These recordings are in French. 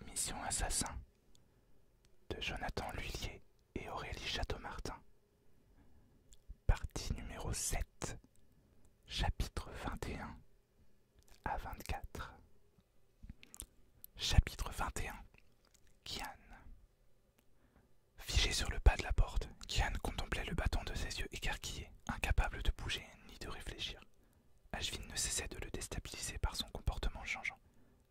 Mission Assassin de Jonathan Lhuillier et Aurélie Château-Martin. Partie numéro 7, chapitre 21 à 24. Chapitre 21. Kian. Figé sur le pas de la porte, Kian contemplait le bâton de ses yeux écarquillés, incapable de bouger ni de réfléchir. Ashvin ne cessait de le déstabiliser par son comportement changeant.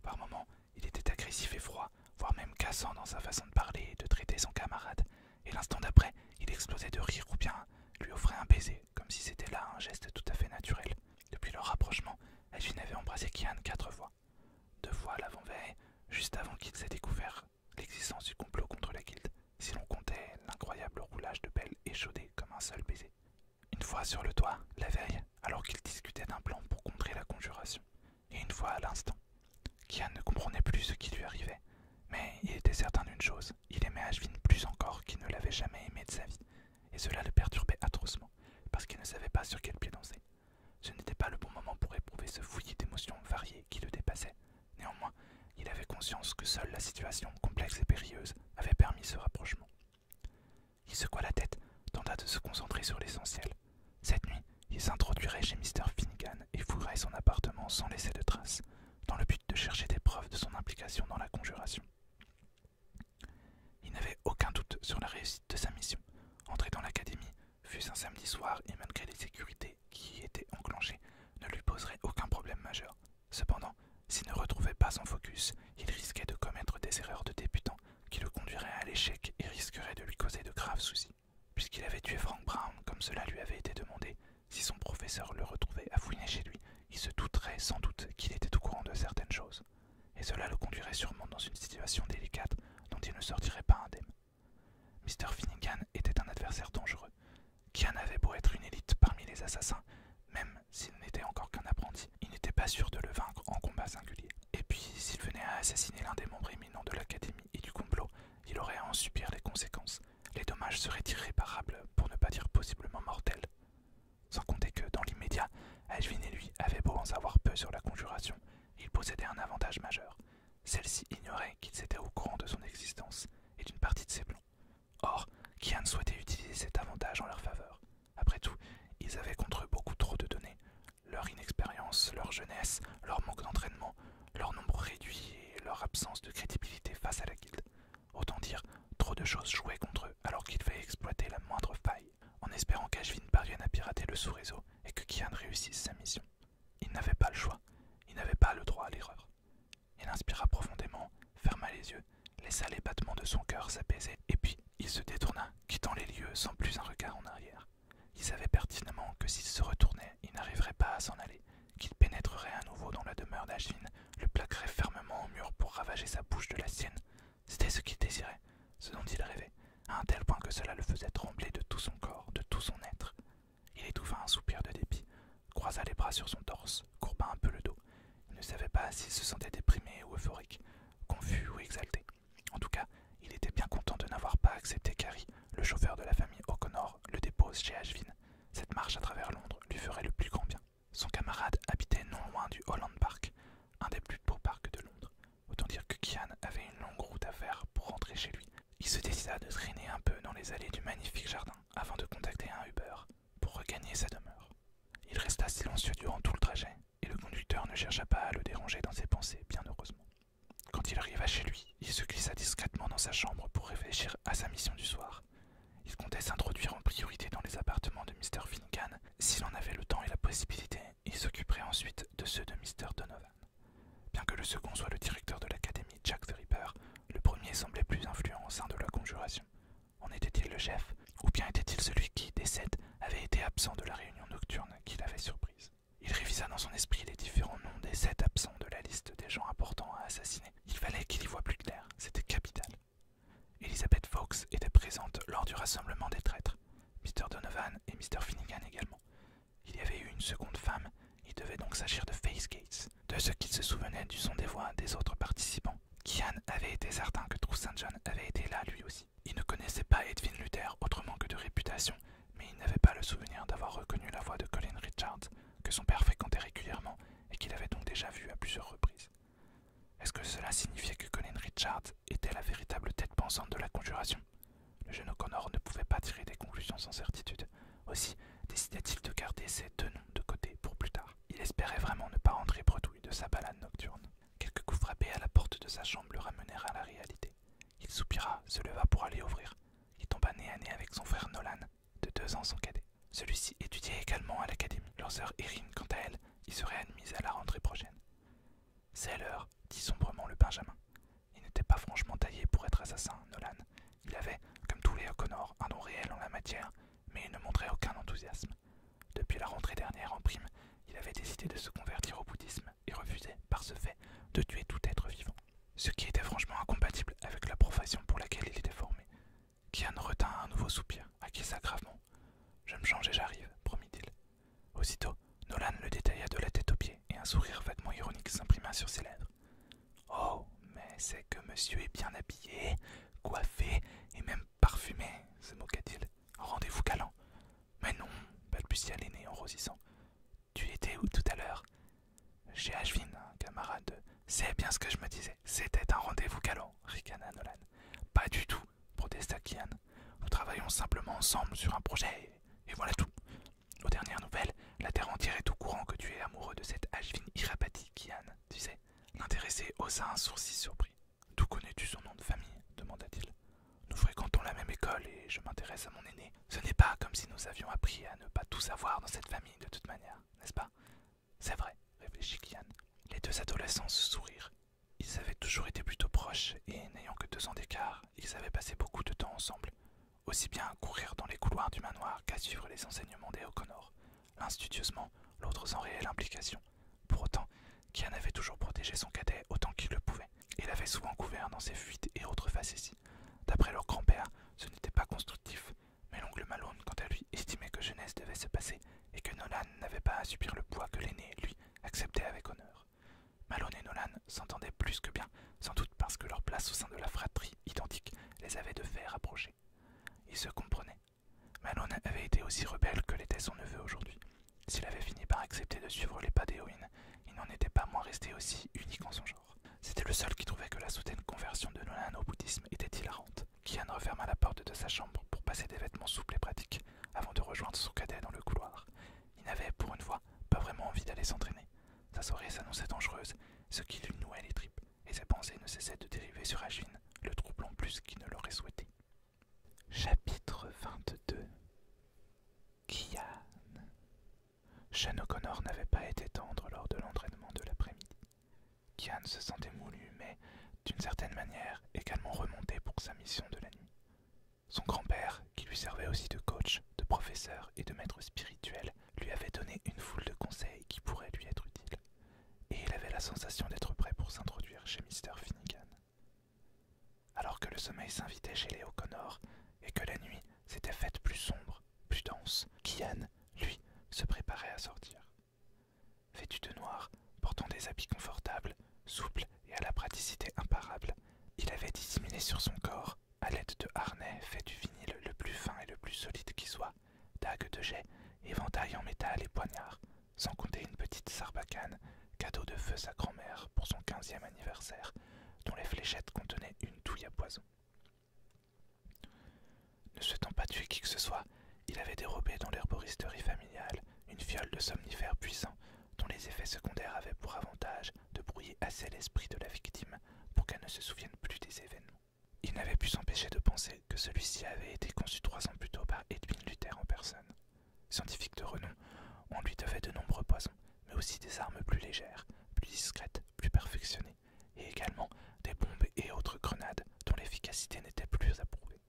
Par moments, il était agressif et froid, voire même cassant dans sa façon de parler et de traiter son camarade, et l'instant d'après, il explosait de rire ou bien lui offrait un baiser, comme si c'était là un geste tout à fait naturel. Depuis leur rapprochement, Ashvin avait embrassé Kian 4 fois. 2 fois l'avant-veille, juste avant qu'ils aient découvert l'existence du complot contre la guilde, si l'on comptait l'incroyable roulage de pelle échaudé comme un seul baiser. Une fois sur le toit, la veille, alors qu'ils discutaient d'un plan pour contrer la conjuration, et une fois à l'instant. Kian ne comprenait plus ce qui lui arrivait, mais il était certain d'une chose, il aimait Ashvin plus encore qu'il ne l'avait jamais aimé de sa vie, et cela le perturbait atrocement, parce qu'il ne savait pas sur quel pied danser. Ce n'était pas le bon moment pour éprouver ce fouillis d'émotions variées qui le dépassaient. Néanmoins, il avait conscience que seule la situation, complexe et périlleuse, avait permis ce rapprochement. Il secoua la tête, tenta de se concentrer sur l'essentiel. Cette nuit, il s'introduirait chez Mr. Finnegan et fouillerait son appartement sans laisser de traces, dans le but de chercher des preuves de son implication dans la conjuration. Il n'avait aucun doute sur la réussite de sa mission. Entrer dans l'académie, fût-ce un samedi soir et malgré les sécurités qui y étaient enclenchées, ne lui poserait aucun problème majeur. Cependant, s'il ne retrouvait pas son focus, il risquait de commettre des erreurs de débutant qui le conduiraient à l'échec et risqueraient de lui causer de graves soucis. Puisqu'il avait tué Frank Brown comme cela lui avait été demandé, si son professeur le retrouvait à fouiner chez lui, il se douterait sans doute qu'il était au courant de certaines choses. Et cela le conduirait sûrement dans une situation délicate dont il ne sortirait pas indemne. Mr. Finnegan était un adversaire dangereux. Kian avait beau être une élite parmi les assassins, même s'il n'était encore qu'un apprenti, il n'était pas sûr de le vaincre en combat singulier. Et puis, s'il venait à assassiner l'un des membres éminents de l'académie et du complot, il aurait à en subir les conséquences. Les dommages seraient irréparables, pour ne pas dire possiblement mortels. Sans compter que, dans l'immédiat, Ashvin et lui avaient beau en savoir peu sur la conjuration, ils possédaient un avantage majeur. Celle-ci ignorait qu'ils étaient au courant de son existence et d'une partie de ses plans. Or, Kian souhaitait utiliser cet avantage en leur faveur. Après tout, ils avaient contre eux beaucoup trop de données. Leur inexpérience, leur jeunesse, leur manque d'entraînement, leur nombre réduit et leur absence de crédibilité face à la guilde. Autant dire, trop de choses jouaient contre eux alors qu'il fallait exploiter la moindre faille, en espérant qu'Ashvin parvienne à pirater le sous-réseau et que Kian réussisse sa mission. Il n'avait pas le choix, il n'avait pas le droit à l'erreur. Il inspira profondément, ferma les yeux, laissa les battements de son cœur s'apaiser, et puis il se détourna, quittant les lieux sans plus un regard en arrière. Il savait pertinemment que s'il se retournait, il n'arriverait pas à s'en aller, qu'il pénétrerait à nouveau dans la demeure d'Ashvin, le plaquerait fermement au mur pour ravager sa bouche de la sienne. C'était ce qu'il désirait, ce dont il rêvait, à un tel point que cela le faisait trembler de tout son corps, de tout son être. Il étouffa un soupir de dépit, croisa les bras sur son torse, courba un peu le dos. Il ne savait pas s'il se sentait déprimé ou euphorique, confus ou exalté. En tout cas, il était bien content de n'avoir pas accepté qu'Harry, le chauffeur de la famille O'Connor, le dépose chez Ashvin. Cette marche à travers Londres lui ferait le plus grand bien. Son camarade habitait non loin du Holland Park, un des plus beaux parcs de Londres. Autant dire que Kian avait une longue route à faire pour rentrer chez lui. Il se décida de traîner un peu dans les allées du magnifique jardin avant de contacter un Uber pour regagner sa demeure. Il resta silencieux durant tout le trajet et le conducteur ne chercha pas à le déranger dans ses pensées, bien heureusement. Quand il arriva chez lui, il se glissa discrètement dans sa chambre pour réfléchir à sa mission du soir. Il comptait s'introduire en priorité dans les appartements de Mr. Finnegan. S'il en avait le temps et la possibilité, il s'occuperait ensuite de ceux de Mr. Donovan. Bien que le second soit le directeur de l'académie Jack the Ripper, le premier semblait plus influent au sein de la conjuration. En était-il le chef, ou bien était-il celui qui, des 7, avait été absent de la réunion nocturne qui l'avait surprise? Il révisa dans son esprit les différents noms des 7 absents de la liste des gens importants à assassiner. Il fallait qu'il y voie plus clair, c'était capital. Elizabeth Fawkes était présente lors du rassemblement des traîtres, Mr. Donovan et Mr. Finnegan également. Il y avait eu une seconde femme, il devait donc s'agir de Faith Gates. De ce qu'il se souvenait du son des voix des autres participants, Kian avait été certain que True St. John avait été là lui aussi. Il ne connaissait pas Edwin Luther autrement que de réputation, mais il n'avait pas le souvenir d'avoir reconnu la voix de Colin Richards, que son père fréquentait régulièrement et qu'il avait donc déjà vu à plusieurs reprises. Est-ce que cela signifiait que Colin Murchard était la véritable tête pensante de la conjuration. Le jeune O'Connor ne pouvait pas tirer des conclusions sans certitude. Aussi décida-t-il de garder ces deux noms de côté pour plus tard. Il espérait vraiment ne pas rentrer bredouille de sa balade nocturne. Quelques coups frappés à la porte de sa chambre le ramenèrent à la réalité. Il soupira, se leva pour aller ouvrir. Il tomba nez à nez avec son frère Nolan, de 2 ans son cadet. Celui-ci étudiait également à l'académie. Leur sœur Erin, quant à elle, y serait admise à la rentrée prochaine. C'est l'heure, dit sombrement le Benjamin. Il n'était pas franchement taillé pour être assassin, Nolan. Il avait, comme tous les O'Connor, un don réel en la matière, mais il ne montrait aucun enthousiasme. Depuis la rentrée dernière en prime, il avait décidé de se convertir au bouddhisme et refusait, par ce fait, de tuer tout être vivant. Ce qui était franchement incompatible avec la profession pour laquelle il était formé. Kian retint un nouveau soupir, acquiesça gravement. « Je me change et j'arrive, promit-il. Aussitôt, Nolan le détailla de la tête aux pieds et un sourire vaguement ironique s'imprima sur ses lèvres. Oh, mais c'est que monsieur est bien habillé, coiffé et même parfumé, se moqua-t-il. Rendez-vous galant. Mais non, balbutia l'aîné en rougissant. Tu étais où tout à l'heure? Chez Ashvin, camarade. C'est bien ce que je me disais. C'était un rendez-vous galant, ricana Nolan. Pas du tout, protesta Kian. Nous travaillons simplement ensemble sur un projet et voilà tout. Aux dernières nouvelles, la terre entière est au courant que tu es amoureux de cette Ashvin Irapati, Kian, tu sais. L'intéressé haussa un sourcil surpris. D'où connais-tu son nom de famille? Demanda-t-il. Nous fréquentons la même école et je m'intéresse à mon aîné. Ce n'est pas comme si nous avions appris à ne pas tout savoir dans cette famille de toute manière, n'est-ce pas? C'est vrai, réfléchit Kian. Les deux adolescents se sourirent. Ils avaient toujours été plutôt proches et, n'ayant que 2 ans d'écart, ils avaient passé beaucoup de temps ensemble. Aussi bien à courir dans les couloirs du manoir qu'à suivre les enseignements des O'Connor. L'un studieusement, l'autre sans réelle implication. Pour autant, Kian avait toujours protégé son cadet autant qu'il le pouvait. Il avait souvent couvert dans ses fuites et autres facéties. D'après leur grand-père, ce n'était pas constructif, mais l'oncle Malone, quant à lui, estimait que jeunesse devait se passer et que Nolan n'avait pas à subir le poids que l'aîné, lui, acceptait avec honneur. Malone et Nolan s'entendaient plus que bien, sans doute parce que leur place au sein de la fratrie identique les avait de fait rapprocher. Ils se comprenaient. Malone avait été aussi rebelle que l'était son neveu aujourd'hui. S'il avait fini par accepter de suivre les pas d'Éowyn, il n'en était pas moins resté aussi unique en son genre. C'était le seul qui trouvait que la soudaine conversion de Nolan au bouddhisme était hilarante. Kian referma la porte de sa chambre pour passer des vêtements souples et pratiques avant de rejoindre son cadet dans le couloir. Il n'avait, pour une fois, pas vraiment envie d'aller s'entraîner. Sa soirée s'annonçait dangereuse, ce qui lui nouait les tripes, et ses pensées ne cessaient de dériver sur Ashvin, le troublant plus qu'il ne l'aurait souhaité. Chapitre 22. Kian. Sean O'Connor n'avait pas été tendre lors de l'entraînement de l'après-midi. Kian se sentait moulu, mais, d'une certaine manière, également remonté pour sa mission de la nuit. Son grand-père, qui lui servait aussi de coach, de professeur et de maître spirituel, lui avait donné une foule de conseils qui pourraient lui être utiles. Et il avait la sensation d'être prêt pour s'introduire chez Mr. Finnegan. Alors que le sommeil s'invitait chez les O'Connor et que la nuit s'était faite plus sombre, plus dense, Kian, lui, se préparait à sortir. Vêtu de noir, portant des habits confortables, souples et à la praticité imparable, il avait dissimulé sur son corps, à l'aide de harnais faits du vinyle le plus fin et le plus solide qui soit, dagues de jet, éventail en métal et poignard, sans compter une petite sarbacane, cadeau de feu sa grand-mère pour son 15e anniversaire, dont les fléchettes contenaient une douille à poison. Ne souhaitant pas tuer qui que ce soit, il avait dérobé dans l'herboristerie familiale une fiole de somnifère puissant, dont les effets secondaires avaient pour avantage de brouiller assez l'esprit de la victime pour qu'elle ne se souvienne plus des événements. Il n'avait pu s'empêcher de penser que celui-ci avait été conçu 3 ans plus tôt par Edwin Luther en personne. Scientifique de renom, on lui devait de nombreux poisons, mais aussi des armes plus légères, plus discrètes, plus perfectionnées, et également des bombes et autres grenades dont l'efficacité n'était plus approuvée.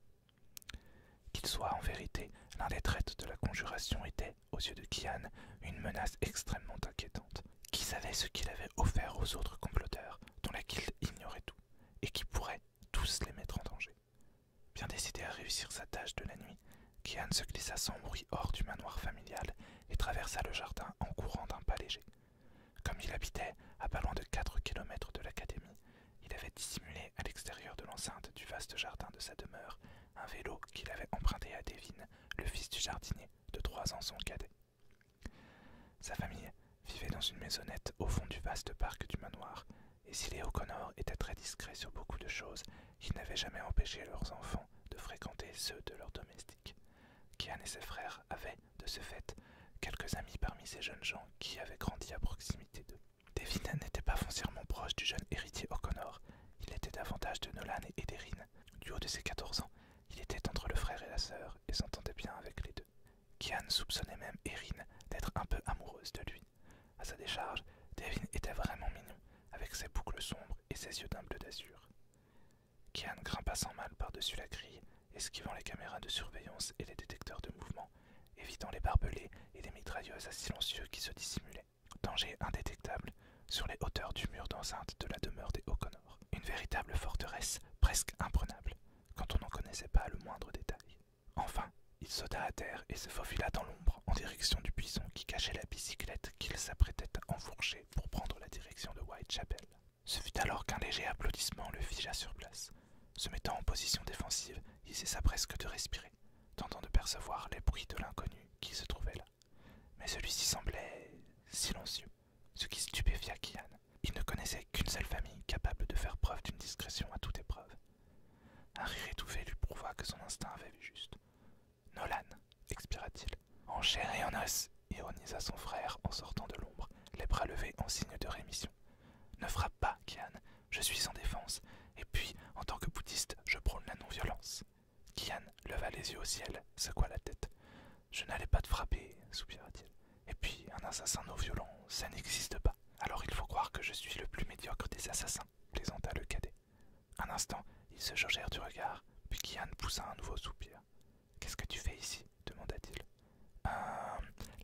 Qu'il soit en vérité l'un des traîtres de la conjuration était, aux yeux de Kian, une menace extrêmement inquiétante. Qui savait ce qu'il avait offert aux autres comploteurs, dont la guilde ignorait tout, et qui pourrait tous les mettre en danger. Bien décidé à réussir sa tâche de la nuit, Kian se glissa sans bruit hors du manoir familial et traversa le jardin en courant d'un pas léger. Comme il habitait à pas loin de 4 kilomètres de l'académie, il avait dissimulé à l'extérieur de l'enceinte du vaste jardin de sa demeure un vélo qu'il avait emprunté à Devin, le fils du jardinier, de 3 ans son cadet. Sa famille vivait dans une maisonnette au fond du vaste parc du manoir, et si les O'Connor étaient très discrets sur beaucoup de chose qui n'avait jamais empêché leurs enfants de fréquenter ceux de leurs domestiques. Kian et ses frères avaient, de ce fait, quelques amis parmi ces jeunes gens qui avaient grandi à proximité d'eux. Devin n'était pas foncièrement proche du jeune héritier O'Connor, il était davantage de Nolan et d'Erin. Du haut de ses 14 ans, il était entre le frère et la sœur et s'entendait bien avec les deux. Kian soupçonnait même Erin d'être un peu amoureuse de lui. À sa décharge, Devin était vraiment mignon, avec ses boucles sombres et ses yeux d'un bleu d'azur. Kian grimpa sans mal par-dessus la grille, esquivant les caméras de surveillance et les détecteurs de mouvement, évitant les barbelés et les mitrailleuses à silencieux qui se dissimulaient. Danger indétectable sur les hauteurs du mur d'enceinte de la demeure des O'Connor. Une véritable forteresse presque imprenable, quand on n'en connaissait pas le moindre détail. Enfin, il sauta à terre et se faufila dans l'ombre en direction du buisson qui cachait la bicyclette qu'il s'apprêtait à enfourcher pour prendre la direction de Whitechapel. Ce fut alors qu'un léger applaudissement le figea sur place. Se mettant en position défensive, il cessa presque de respirer, tentant de percevoir les bruits de l'inconnu qui se trouvait là. Mais celui-ci semblait silencieux, ce qui stupéfia Kian. Il ne connaissait qu'une seule famille capable de faire preuve d'une discrétion à toute épreuve. Un rire étouffé lui prouva que son instinct avait vu juste. « Nolan, expira-t-il. En chair et en os, ironisa son frère en sortant de l'ombre, les bras levés en signe de rémission. Ne frappe pas, Kian, je suis sans défense, et puis, en tant que bouddhiste, je prône la non-violence. Kian leva les yeux au ciel, secoua la tête. Je n'allais pas te frapper, soupira-t-il. Et puis, un assassin non-violent, ça n'existe pas. Alors il faut croire que je suis le plus médiocre des assassins, plaisanta le cadet. Un instant, ils se jaugèrent du regard, puis Kian poussa un nouveau soupir. Qu'est-ce que tu fais ici demanda-t-il.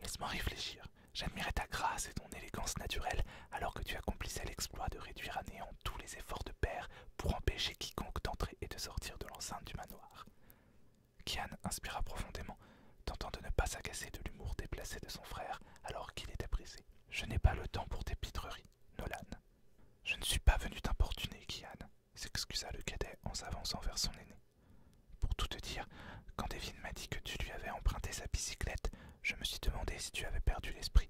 Laisse-moi réfléchir. J'admirais ta grâce et ton élégance naturelle alors que tu accomplissais l'exploit de réduire à néant tous les efforts de père pour empêcher quiconque d'entrer et de sortir de l'enceinte du manoir. Kian inspira profondément, tentant de ne pas s'agacer de l'humour déplacé de son frère alors qu'il était pressé. Je n'ai pas le temps pour tes pitreries, Nolan. Je ne suis pas venu t'importuner, Kian, s'excusa le cadet en s'avançant vers son aîné. Pour tout te dire, quand Devin m'a dit que tu lui avais emprunté sa bicyclette, je me suis demandé si tu avais perdu l'esprit.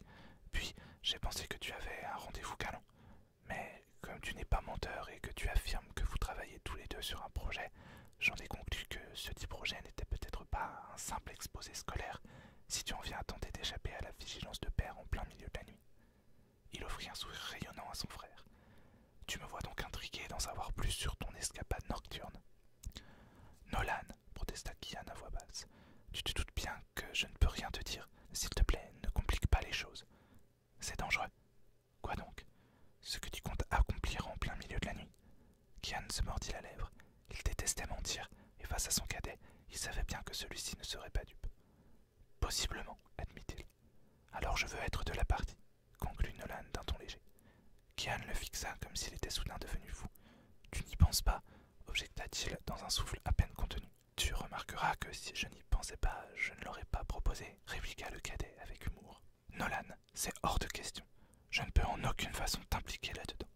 Puis, j'ai pensé que tu avais un rendez-vous galant. Mais, comme tu n'es pas menteur et que tu affirmes que vous travaillez tous les deux sur un projet, j'en ai conclu que ce dit projet n'était peut-être pas un simple exposé scolaire, si tu en viens à tenter d'échapper à la vigilance de père en plein milieu de la nuit. Il offrit un sourire rayonnant à son frère. Tu me vois donc intrigué d'en savoir plus sur ton escapade nocturne. Nolan, protesta Kian à voix basse, tu te doutes bien que je ne peux rien te dire. S'il te plaît, ne complique pas les choses. C'est dangereux. Quoi donc? Ce que tu comptes accomplir en plein milieu de la nuit. Kian se mordit la lèvre. Il détestait mentir, et face à son cadet, il savait bien que celui-ci ne serait pas dupe. Possiblement, admit-il. Alors je veux être de la partie, conclut Nolan d'un ton léger. Kian le fixa comme s'il était soudain devenu fou. Tu n'y penses pas, objecta-t-il dans un souffle à peine contenu. Tu remarqueras que si je n'y pensais pas, je ne l'aurais pas proposé, répliqua le cadet avec humour. Nolan, c'est hors de question. Je ne peux en aucune façon t'impliquer là-dedans.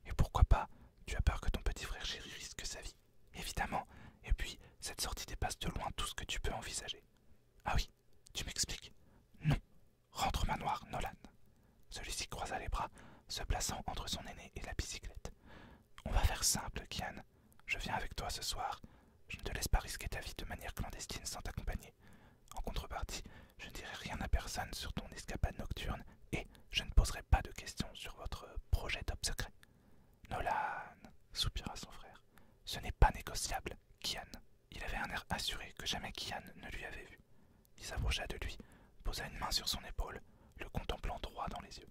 Et pourquoi pas? Tu as peur que ton petit frère chéri risque sa vie? Évidemment, et puis cette sortie dépasse de loin tout ce que tu peux envisager. Ah oui, tu m'expliques? Non, rentre au manoir, Nolan. Celui-ci croisa les bras, se plaçant entre son aîné et la bicyclette. On va faire simple, Kian. Je viens avec toi ce soir. Je ne te laisse pas risquer ta vie de manière clandestine sans t'accompagner. En contrepartie, je ne dirai rien à personne sur ton escapade nocturne et je ne poserai pas de questions sur votre projet top secret. Nolan, soupira son frère, ce n'est pas négociable, Kian. Il avait un air assuré que jamais Kian ne lui avait vu. Il s'approcha de lui, posa une main sur son épaule, le contemplant droit dans les yeux.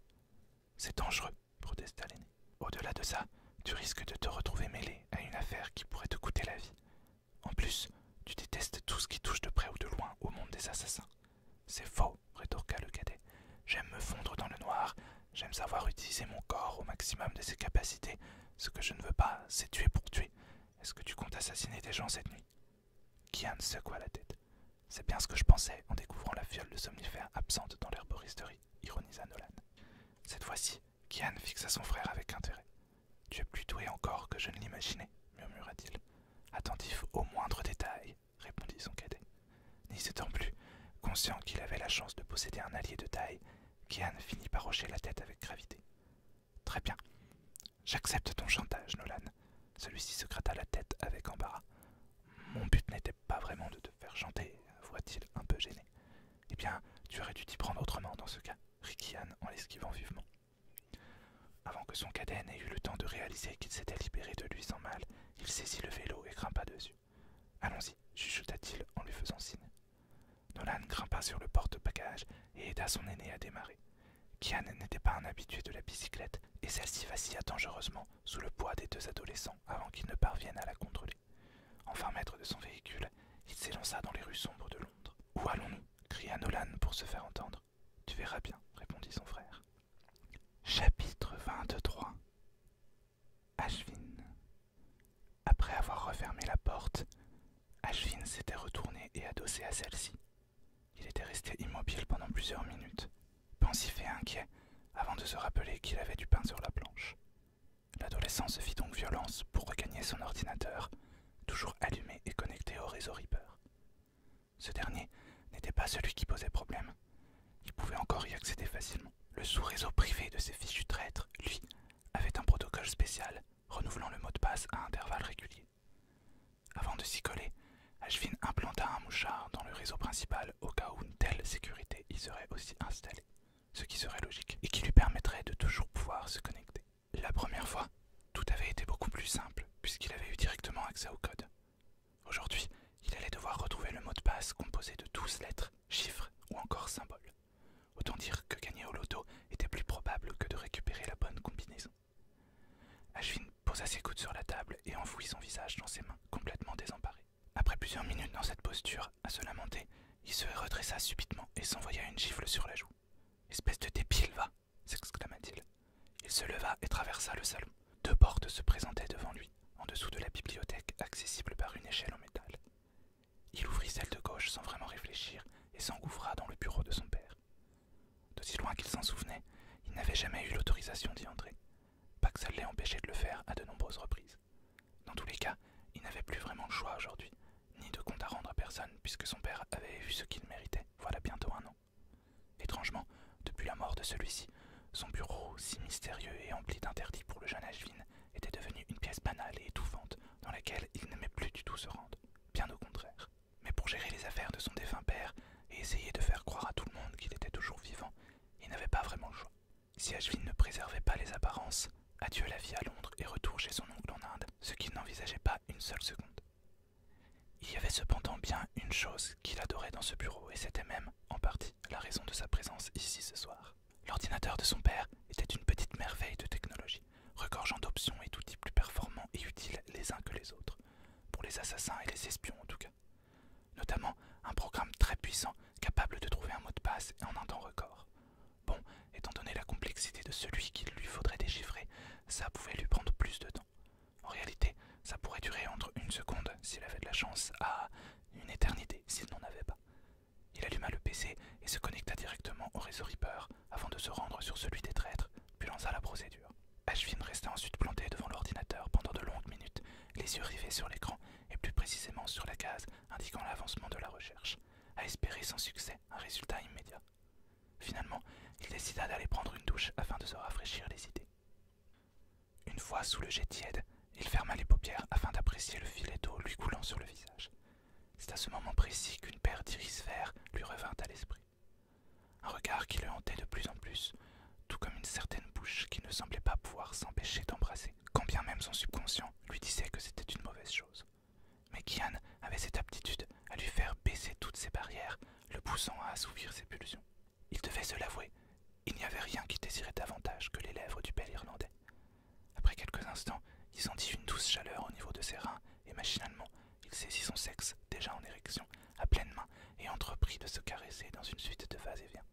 C'est dangereux, protesta l'aîné. Au-delà de ça, tu risques de te retrouver mêlé à une affaire qui pourrait te coûter la vie. En plus, tu détestes tout ce qui touche de près ou de loin au monde des assassins. C'est faux, rétorqua le cadet. J'aime me fondre dans le noir, j'aime savoir utiliser mon corps au maximum de ses capacités. Ce que je ne veux pas, c'est tuer pour tuer. Est-ce que tu comptes assassiner des gens cette nuit? Kian secoua la tête. C'est bien ce que je pensais en découvrant la fiole de somnifère absente dans l'herboristerie, ironisa Nolan. Cette fois-ci, Kian fixa son frère avec intérêt. Tu es plus doué encore que je ne l'imaginais, murmura-t-il. Attentif aux moindres détails, répondit son cadet. N'y s'étant plus, conscient qu'il avait la chance de posséder un allié de taille, Kian finit par hocher la tête avec gravité. Très bien. J'accepte ton chantage, Nolan. Celui-ci se gratta la tête avec embarras. Mon but n'était pas vraiment de te faire chanter, avoua-t-il un peu gêné. Eh bien, tu aurais dû t'y prendre autrement dans ce cas, rit Kian en l'esquivant vivement. Avant que son cadet n'ait eu le temps de réaliser qu'il s'était libéré de lui sans mal, il saisit le vélo et grimpa dessus. Allons-y, chuchota-t-il en lui faisant signe. Nolan grimpa sur le porte-bagages et aida son aîné à démarrer. Kian n'était pas un habitué de la bicyclette et celle-ci vacilla dangereusement sous le poids des deux adolescents avant qu'ils ne parviennent à la contrôler. Enfin maître de son véhicule, il s'élança dans les rues sombres de Londres. « Où allons-nous » cria Nolan pour se faire entendre. « Tu verras bien, » répondit son frère. Chapitre 23. Ashvin. Après avoir refermé la porte, Ashvin s'était retourné et adossé à celle-ci. Il était resté immobile pendant plusieurs minutes, pensif et inquiet, avant de se rappeler qu'il avait du pain sur la planche. L'adolescent se fit donc violence pour regagner son ordinateur, toujours allumé et connecté au réseau Reaper. Ce dernier n'était pas celui qui posait problème. Il pouvait encore y accéder facilement. Le sous-réseau privé de ces fichus traîtres, lui, avait un protocole spécial, renouvelant le mot de passe à intervalles réguliers. Avant de s'y coller, Ashvin implanta un mouchard dans le réseau principal au cas où une telle sécurité y serait aussi installée, ce qui serait logique, et qui lui permettrait de toujours pouvoir se connecter. La première fois, tout avait été beaucoup plus simple, puisqu'il avait eu directement accès au code. Aujourd'hui, il allait devoir retrouver le mot de passe composé de 12 lettres, chiffres ou encore symboles. Autant dire que gagner au loto était plus probable que de récupérer la bonne combinaison. Ashvin posa ses coudes sur la table et enfouit son visage dans ses mains, complètement désemparé. Après plusieurs minutes dans cette posture, à se lamenter, il se redressa subitement et s'envoya une gifle sur la joue. « Espèce de débile, va !» s'exclama-t-il. Il se leva et traversa le salon. Deux portes se présentaient devant lui, en dessous de la bibliothèque, accessible par une échelle en métal. Il ouvrit celle de gauche sans vraiment réfléchir et s'engouffra dans le bureau de son père. D'aussi loin qu'il s'en souvenait, il n'avait jamais eu l'autorisation d'y entrer. Pas que ça l'ait empêché de le faire à de nombreuses reprises. Dans tous les cas, il n'avait plus vraiment le choix aujourd'hui, ni de compte à rendre à personne puisque son père avait eu ce qu'il méritait, voilà bientôt 1 an. Étrangement, depuis la mort de celui-ci, son bureau, si mystérieux et empli d'interdits pour le jeune Ashvin, était devenu une pièce banale et étouffante dans laquelle il n'aimait plus du tout se rendre, bien au contraire. Mais pour gérer les affaires de son défunt père et essayer de faire croire à tout le monde qu'il était toujours vivant, il n'avait pas vraiment le choix. Si Ashvin ne préservait pas les apparences, adieu la vie à Londres et retour chez son oncle en Inde, ce qu'il n'envisageait pas une seule seconde. Il y avait cependant bien une chose qu'il adorait dans ce bureau, et c'était même, en partie, la raison de sa présence ici ce soir. L'ordinateur de son père était une petite merveille de technologie, regorgeant d'options et d'outils plus performants et utiles les uns que les autres, pour les assassins et les espions en tout cas. Notamment un programme très puissant, capable de trouver un mot de passe en un temps record. Bon, étant donné la complexité de celui qu'il lui faudrait déchiffrer, ça pouvait lui prendre plus de temps. En réalité, ça pourrait durer entre 1 seconde s'il avait de la chance à une éternité s'il n'en avait pas. Il alluma le PC et se connecta directement au réseau Reaper avant de se rendre sur celui des traîtres, puis lança la procédure. Ashvin resta ensuite planté devant l'ordinateur pendant de longues minutes, les yeux rivés sur l'écran et plus précisément sur la case indiquant l'avancement de la recherche, à espérer sans succès un résultat immédiat. Finalement, il décida d'aller prendre une douche afin de se rafraîchir les idées. Une fois sous le jet tiède, il ferma les paupières afin d'apprécier le filet d'eau lui coulant sur le visage. C'est à ce moment précis qu'une paire d'iris verts lui revint à l'esprit. Un regard qui le hantait de plus en plus, tout comme une certaine bouche qui ne semblait pas pouvoir s'empêcher d'embrasser, quand bien même son subconscient lui disait que c'était une mauvaise chose. Mais Kian avait cette aptitude à lui faire baisser toutes ses barrières, le poussant à assouvir ses pulsions. Il devait se l'avouer, il n'y avait rien qu'il désirait davantage que les lèvres du bel Irlandais. Après quelques instants, il sentit une douce chaleur au niveau de ses reins et machinalement, il saisit son sexe, déjà en érection, à pleine main et entreprit de se caresser dans une suite de va-et-vient.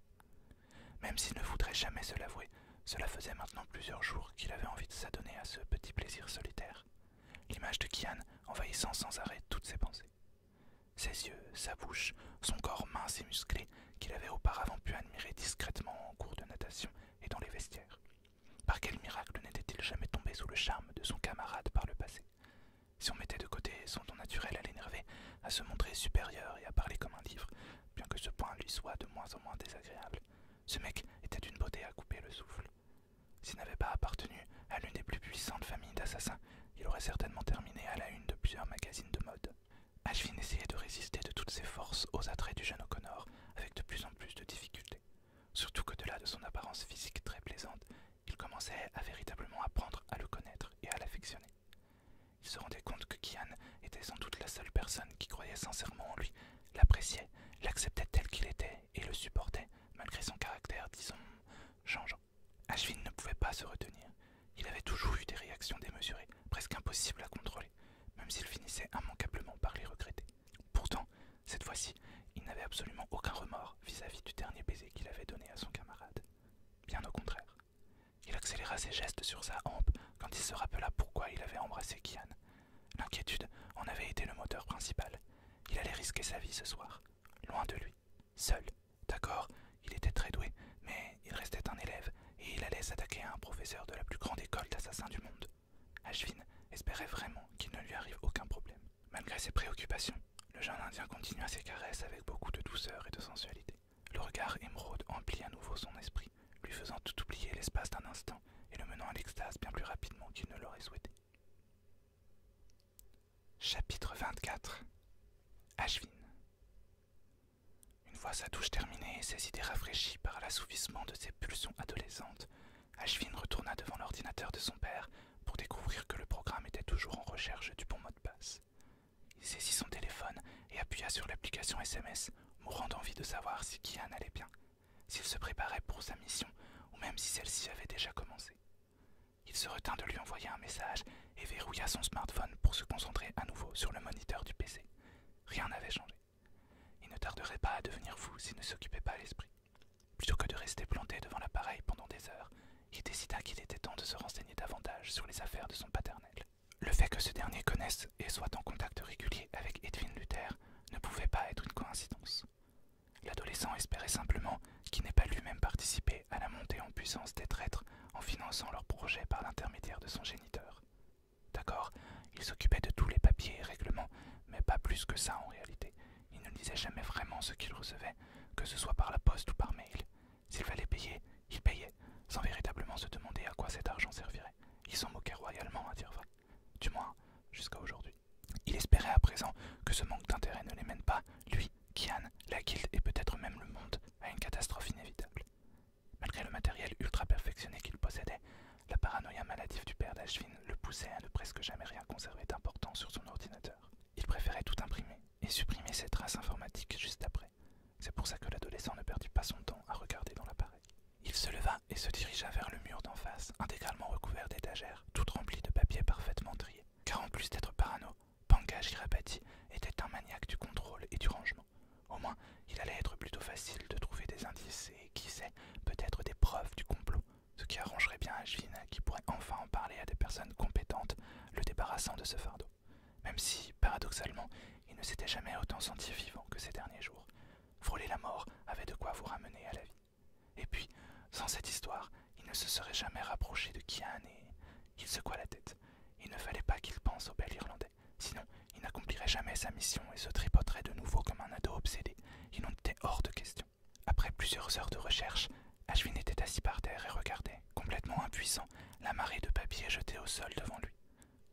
Même s'il ne voudrait jamais se l'avouer, cela faisait maintenant plusieurs jours qu'il avait envie de s'adonner à ce petit plaisir solitaire. L'image de Kian envahissant sans arrêt toutes ses pensées. Ses yeux, sa bouche, son corps mince et musclé qu'il avait auparavant pu admirer discrètement en cours de natation et dans les vestiaires. Par quel miracle n'était-il jamais tombé sous le charme de son camarade par le passé? Si on mettait de côté son don naturel à l'énerver, à se montrer supérieur et à parler comme un livre, bien que ce point lui soit de moins en moins désagréable, ce mec était d'une beauté à couper le souffle. S'il n'avait pas appartenu à l'une des plus puissantes familles d'assassins, il aurait certainement Il se rendait compte que Kian était sans doute la seule personne qui croyait sincèrement en lui, l'appréciait, l'acceptait tel qu'il était et le supportait, malgré son caractère, disons, changeant. Ashvin ne pouvait pas se retenir. Il avait toujours eu des réactions démesurées, presque impossibles à contrôler, même s'il finissait immanquablement par les regretter. Pourtant, cette fois-ci, il n'avait absolument aucun remords vis-à-vis du dernier baiser qu'il avait donné à son camarade. Bien au contraire. Il accéléra ses gestes sur sa hampe quand il se rappela pourquoi il avait embrassé Kian. L'inquiétude en avait été le moteur principal. Il allait risquer sa vie ce soir, loin de lui, seul. D'accord, il était très doué, mais il restait un élève et il allait s'attaquer à un professeur de la plus grande école d'assassins du monde. Ashvin espérait vraiment qu'il ne lui arrive aucun problème. Malgré ses préoccupations, le jeune Indien continua ses caresses avec beaucoup de douceur et de sensualité. Le regard émeraude emplit à nouveau son esprit, lui faisant tout oublier l'espace d'un instant et le menant à l'extase bien plus rapidement qu'il ne l'aurait souhaité. Chapitre 24. Ashvin. Une fois sa douche terminée et ses idées rafraîchies par l'assouvissement de ses pulsions adolescentes, Ashvin retourna devant l'ordinateur de son père pour découvrir que le programme était toujours en recherche du bon mot de passe. Il saisit son téléphone et appuya sur l'application SMS, mourant d'envie de savoir si Kian allait bien, s'il se préparait pour sa mission ou même si celle-ci avait déjà commencé. Il se retint de lui envoyer un message et verrouilla son smartphone pour se concentrer à nouveau sur le moniteur du PC. Rien n'avait changé. Il ne tarderait pas à devenir fou s'il ne s'occupait pas à l'esprit. Plutôt que de rester planté devant l'appareil pendant des heures, il décida qu'il était temps de se renseigner davantage sur les affaires de son paternel. Le fait que ce dernier connaisse et soit en contact régulier avec Edwin Luther ne pouvait pas être une coïncidence. L'adolescent espérait simplement qu'il n'ait pas lui-même participé à la montée en puissance des traîtres en finançant leur projet par l'intermédiaire de son géniteur. D'accord, il s'occupait de tous les papiers et règlements, mais pas plus que ça en réalité. Il ne lisait jamais vraiment ce qu'il recevait, que ce soit par la poste ou par mail. S'il fallait payer, il payait, sans véritablement se demander à quoi cet argent servirait. Il s'en moquait royalement, à dire vrai. Du moins, jusqu'à aujourd'hui. Il espérait à présent que ce manque d'intérêt ne les mène pas, lui, Kian, la guilde et peut-être même le monde, à une catastrophe inévitable. Malgré le matériel ultra perfectionné qu'il possédait, la paranoïa maladive du père d'Ashvin le poussait à ne presque jamais rien conserver d'important sur son ordinateur. Il préférait tout imprimer et supprimer ses traces informatiques juste après. C'est pour ça que l'adolescent ne perdit pas son temps à regarder dans l'appareil. Il se leva et se dirigea vers le mur d'en face, intégralement recouvert d'étagères, toutes remplies de papiers parfaitement triés. Car en plus d'être parano, Panga Girapati était un maniaque du contrôle et du rangement. Au moins, il allait être plutôt facile de trouver des indices et, qui sait, peut-être des preuves du complot, ce qui arrangerait bien Ashvin, qui pourrait enfin en parler à des personnes compétentes, le débarrassant de ce fardeau. Même si, paradoxalement, il ne s'était jamais autant senti vivant que ces derniers jours. Frôler la mort avait de quoi vous ramener à la vie. Et puis, sans cette histoire, il ne se serait jamais rapproché de Kian et... Il secoua la tête. Il ne fallait pas qu'il pense au bel Irlandais. Sinon, il n'accomplirait jamais sa mission et se tripoterait de nouveau comme un ado obsédé. Il en était hors de question. Après plusieurs heures de recherche, Ashvin était assis par terre et regardait, complètement impuissant, la marée de papier jetée au sol devant lui.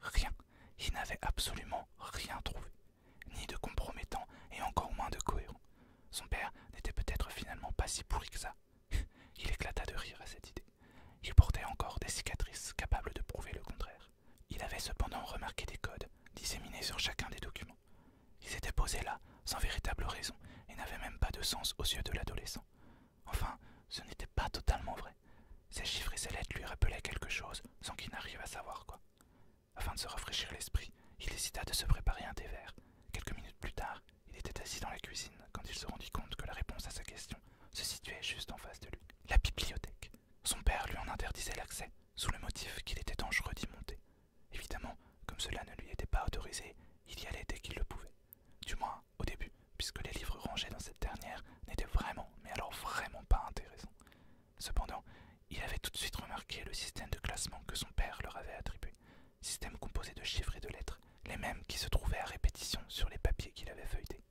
Rien. Il n'avait absolument rien trouvé. Ni de compromettant et encore moins de cohérent. Son père n'était peut-être finalement pas si pourri que ça. Il éclata de rire à cette idée. Il portait encore des cicatrices capables de prouver le contraire. Il avait cependant remarqué des codes disséminés sur chacun des documents. Ils étaient posés là, sans véritable raison, et n'avaient même pas de sens aux yeux de l'adolescent. Enfin, ce n'était pas totalement vrai. Ces chiffres et ces lettres lui rappelaient quelque chose, sans qu'il n'arrive à savoir quoi. Afin de se rafraîchir l'esprit, il hésita de se préparer un thé vert. Quelques minutes plus tard, il était assis dans la cuisine quand il se rendit compte que la réponse à sa question se situait juste en face de lui. La bibliothèque. Son père lui en interdisait l'accès, sous le motif qu'il était dangereux d'y monter. Évidemment, comme cela ne lui était pas autorisé, il y allait dès qu'il le pouvait. Du moins, au début, puisque les livres rangés dans cette dernière n'étaient vraiment, mais alors vraiment pas intéressants. Cependant, il avait tout de suite remarqué le système de classement que son père leur avait attribué. Système composé de chiffres et de lettres, les mêmes qui se trouvaient à répétition sur les papiers qu'il avait feuilletés.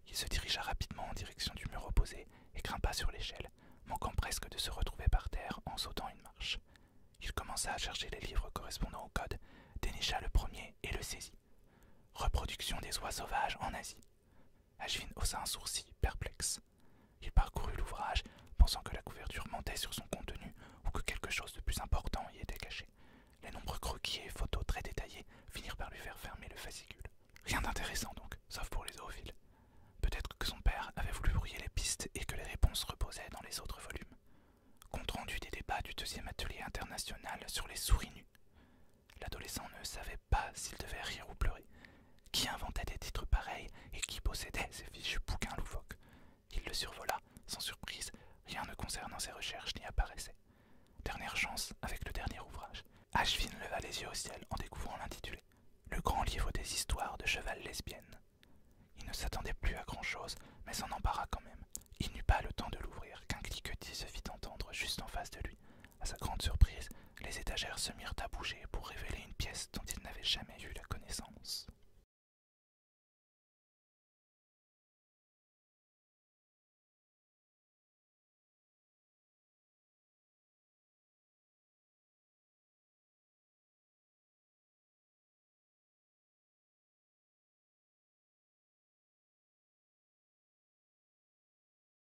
Il se dirigea rapidement en direction du mur opposé et grimpa sur l'échelle, manquant presque de se retrouver par terre en sautant une marche. Il commença à chercher les livres correspondant au code, dénicha le premier et le saisit. Reproduction des oies sauvages en Asie. Ashvin haussa un sourcil, perplexe. Il parcourut l'ouvrage, pensant que la couverture mentait sur son contenu ou que quelque chose de plus important y était caché. Les nombreux croquis et photos très détaillés finirent par lui Rien d'intéressant donc, sauf pour les zoophiles. Peut-être que son père avait voulu brouiller les pistes et que les réponses reposaient dans les autres volumes. Compte rendu des débats du deuxième atelier international sur les souris nues. L'adolescent ne savait pas s'il devait rire ou pleurer. Qui inventait des titres pareils et qui possédait ces fichus bouquins loufoques? Il le survola, sans surprise, rien ne concernant ses recherches n'y apparaissait. Dernière chance avec le dernier ouvrage. Ashvin leva les yeux au ciel en découvrant l'intitulé. Le grand livre des histoires de cheval lesbiennes. Il ne s'attendait plus à grand-chose, mais s'en empara quand même. Il n'eut pas le temps de l'ouvrir qu'un cliquetis se fit entendre juste en face de lui. À sa grande surprise, les étagères se mirent à bouger pour révéler une pièce dont il n'avait jamais eu la connaissance.